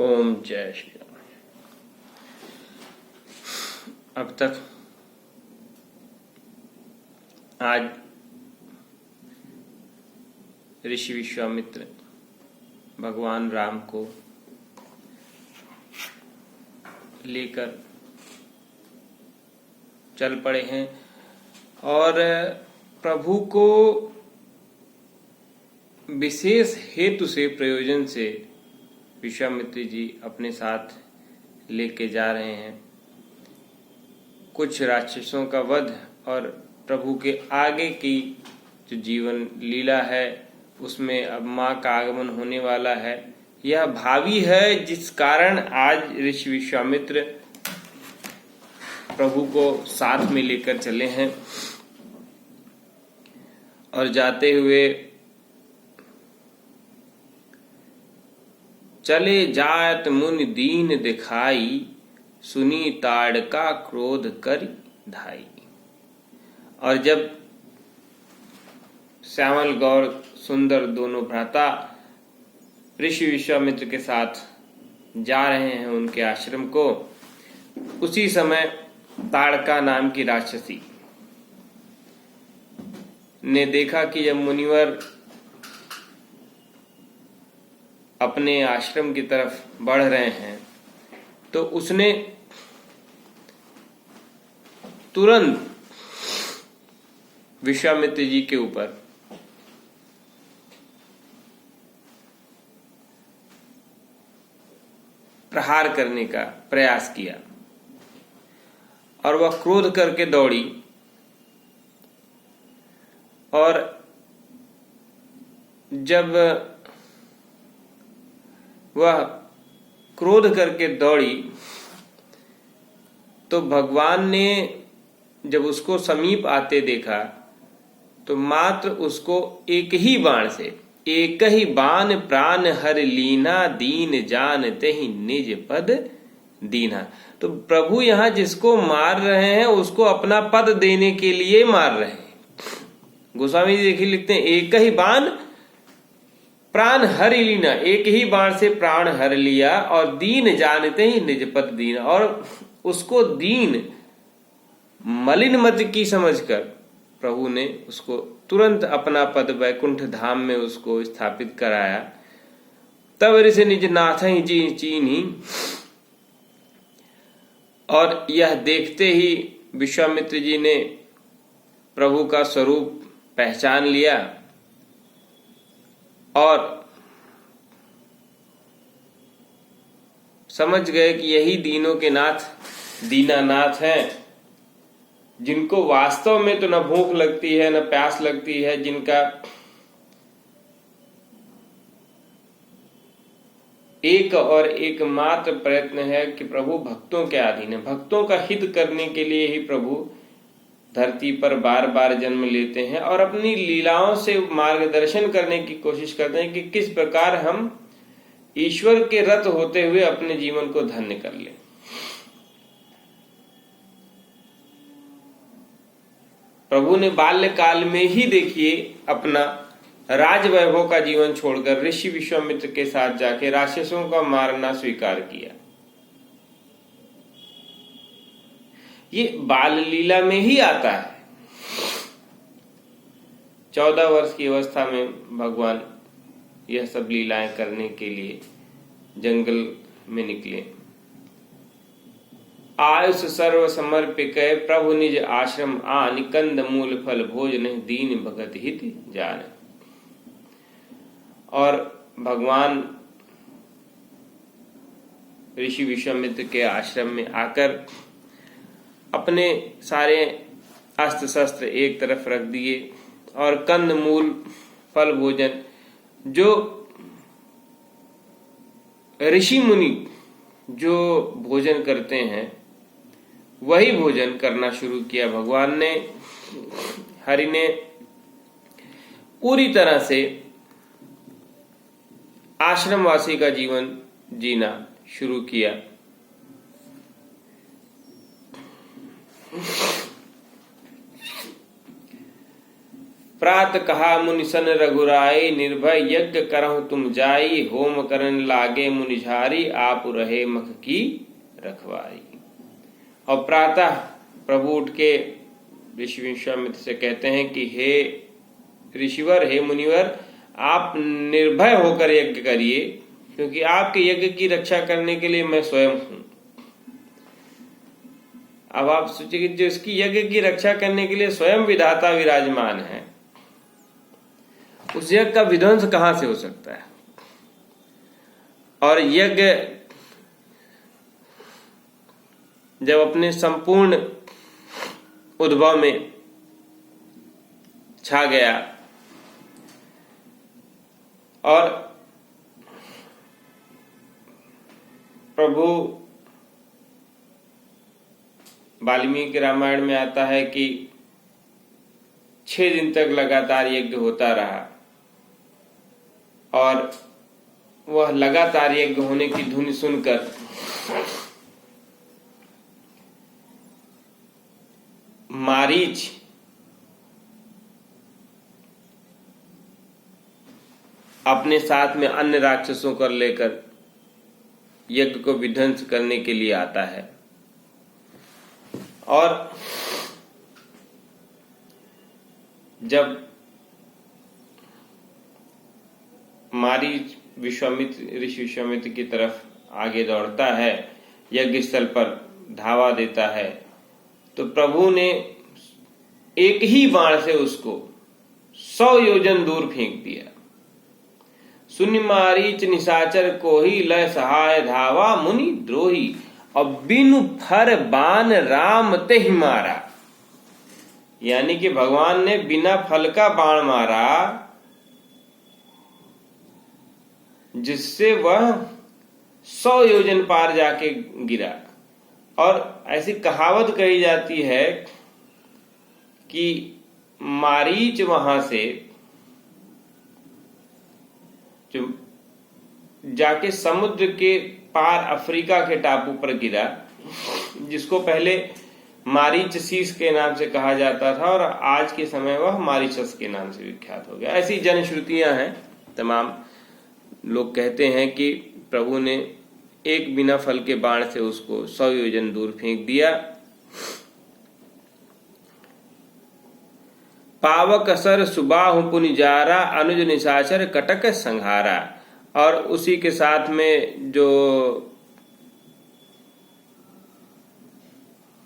ओम जय श्री राम। अब तक आज ऋषि विश्वामित्र भगवान राम को लेकर चल पड़े हैं और प्रभु को विशेष हेतु से प्रयोजन से विश्वामित्र जी अपने साथ लेके जा रहे हैं। कुछ राक्षसों का वध और प्रभु के आगे की जो जीवन लीला है उसमें अब मां का आगमन होने वाला है। यह भावी है, जिस कारण आज ऋषि विश्वामित्र प्रभु को साथ में लेकर चले हैं और जाते हुए चले जात मुनि दीन दिखाई, सुनी ताड़का क्रोध करि धाई। और जब श्यामल गौर सुंदर दोनों भ्राता ऋषि विश्वामित्र के साथ जा रहे हैं उनके आश्रम को, उसी समय ताड़का नाम की राक्षसी ने देखा कि जब मुनिवर अपने आश्रम की तरफ बढ़ रहे हैं तो उसने तुरंत विश्वामित्र जी के ऊपर प्रहार करने का प्रयास किया और वह क्रोध करके दौड़ी और जब वह क्रोध करके दौड़ी तो भगवान ने जब उसको समीप आते देखा तो मात्र उसको एक ही बाण से, एक ही बाण प्राण हर लीना, दीन जानते ही निज पद दीना। तो प्रभु यहाँ जिसको मार रहे हैं उसको अपना पद देने के लिए मार रहे हैं। गोस्वामी जी देखिए लिखते हैं, एक ही बाण प्राण हर लीना, एक ही बाण से प्राण हर लिया और दीन जानते ही निज पद दीना। और उसको दीन मलिन मति की समझकर प्रभु ने उसको तुरंत अपना पद वैकुंठ धाम में उसको स्थापित कराया। तब ऋषि निज नाथ ही जी चीन्ही। और यह देखते ही विश्वामित्र जी ने प्रभु का स्वरूप पहचान लिया और समझ गए कि यही दीनों के नाथ दीनानाथ हैं, जिनको वास्तव में तो न भूख लगती है न प्यास लगती है, जिनका एक और एकमात्र प्रयत्न है कि प्रभु भक्तों के अधीन है। भक्तों का हित करने के लिए ही प्रभु धरती पर बार बार जन्म लेते हैं और अपनी लीलाओं से मार्गदर्शन करने की कोशिश करते हैं कि किस प्रकार हम ईश्वर के रत होते हुए अपने जीवन को धन्य कर लें। प्रभु ने बाल्यकाल में ही देखिए अपना राज वैभव का जीवन छोड़कर ऋषि विश्वामित्र के साथ जाके राक्षसों का मारना स्वीकार किया। ये बाल लीला में ही आता है। 14 वर्ष की अवस्था में भगवान यह सब लीलाएं करने के लिए जंगल में निकले। आयुष सर्व समर्पित प्रभु निज आश्रम आन, कंद मूल फल भोजन दीन भगत हित जान। और भगवान ऋषि विश्वामित्र के आश्रम में आकर अपने सारे अस्त्र शस्त्र एक तरफ रख दिए और कंद मूल फल भोजन जो ऋषि मुनि जो भोजन करते हैं वही भोजन करना शुरू किया। भगवान ने हरि ने पूरी तरह से आश्रमवासी का जीवन जीना शुरू किया। प्रात कहा मुनि सन रघुराई, निर्भय यज्ञ करहु तुम जाई, होम करन लागे मुनिझारी, आप रहे मख की रखवारी। और प्रातः प्रभु उठ के ऋषि विश्वामित्र से कहते हैं कि हे ऋषिवर, हे मुनिवर, आप निर्भय होकर यज्ञ करिए, क्योंकि आपके यज्ञ की रक्षा करने के लिए मैं स्वयं हूं। अब आप सोचिए कि जो इसकी यज्ञ की रक्षा करने के लिए स्वयं विधाता विराजमान है, उस यज्ञ का विध्वंस कहां से हो सकता है। और यज्ञ जब अपने संपूर्ण उद्भव में छा गया और प्रभु वाल्मीकि रामायण में आता है कि 6 दिन तक लगातार यज्ञ होता रहा और वह लगातार यज्ञ होने की धुन सुनकर मारीच अपने साथ में अन्य राक्षसों को लेकर यज्ञ को विध्वंस करने के लिए आता है। और जब मारीच ऋषि विश्वामित्र की तरफ आगे दौड़ता है, यज्ञ स्थल पर धावा देता है, तो प्रभु ने एक ही बाण से उसको 100 योजन दूर फेंक दिया। सुनि मारीच निशाचर कोही, लय सहाय धावा मुनि द्रोही, और बिनु फर बाण राम तेहि मारा। यानी कि भगवान ने बिना फल का बाण मारा, जिससे वह 100 योजन पार जाके गिरा। और ऐसी कहावत कही जाती है कि मारीच वहां से जो जाके समुद्र के पार अफ्रीका के टापू पर गिरा, जिसको पहले मारीचसीस के नाम से कहा जाता था और आज के समय वह मारीशस के नाम से विख्यात हो गया। ऐसी जनश्रुतियां हैं। तमाम लोग कहते हैं कि प्रभु ने एक बिना फल के बाण से उसको 100 योजन दूर फेंक दिया। पावक सर सुबाहु पुनि जारा, अनुज निशाचर कटक संहारा। और उसी के साथ में जो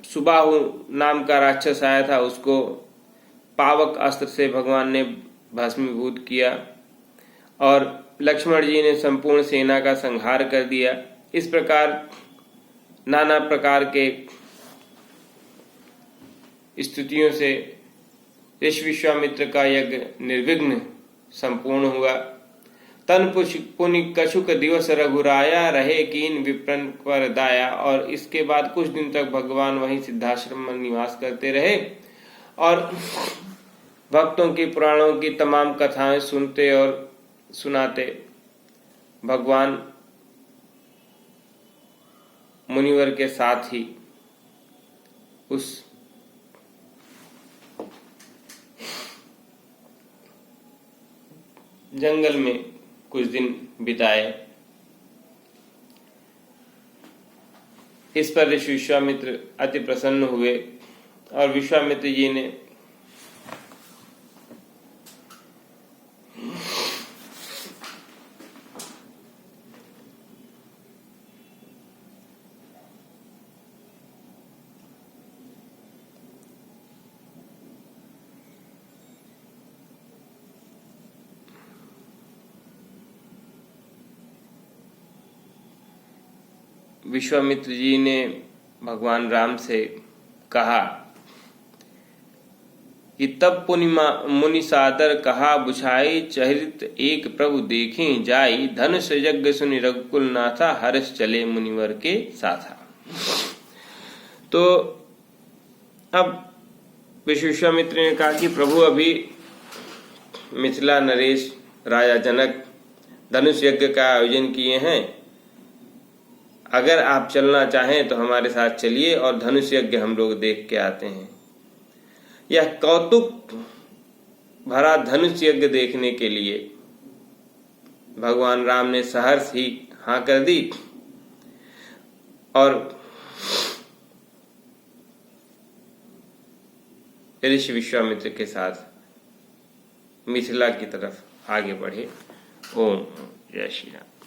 सुबाहु नाम का राक्षस आया था, उसको पावक अस्त्र से भगवान ने भस्मीभूत किया और लक्ष्मण जी ने संपूर्ण सेना का संहार कर दिया। इस प्रकार नाना प्रकार के स्तुतियों से ऋषि विश्वामित्र का यज्ञ निर्विघ्न संपूर्ण हुआ। तन पुनि कछुक दिवस रघुराया, रहे कीन विप्रन पर दाया। और इसके बाद कुछ दिन तक भगवान वहीं सिद्धाश्रम में निवास करते रहे और भक्तों की पुराणों की तमाम कथाएं सुनते और सुनाते भगवान मुनिवर के साथ ही उस जंगल में कुछ दिन बिताए। इस पर ऋषि विश्वामित्र अति प्रसन्न हुए और विश्वामित्र जी ने विश्वामित्र जी ने भगवान राम से कहा कि तब मुनि सादर कहा बुझाई, चरित एक प्रभु देखें जाई, धनुष यज्ञ सुनि रघुकुल नाथा, हर्ष चले मुनिवर के साथा। तो अब विश्वामित्र ने कहा कि प्रभु अभी मिथिला नरेश राजा जनक धनुष यज्ञ का आयोजन किए हैं, अगर आप चलना चाहें तो हमारे साथ चलिए और धनुष यज्ञ हम लोग देख के आते हैं। यह कौतुक भरा धनुष यज्ञ देखने के लिए भगवान राम ने सहर्ष ही हाँ कर दी और ऋषि विश्वामित्र के साथ मिथिला की तरफ आगे बढ़े। ओम जय श्री राम।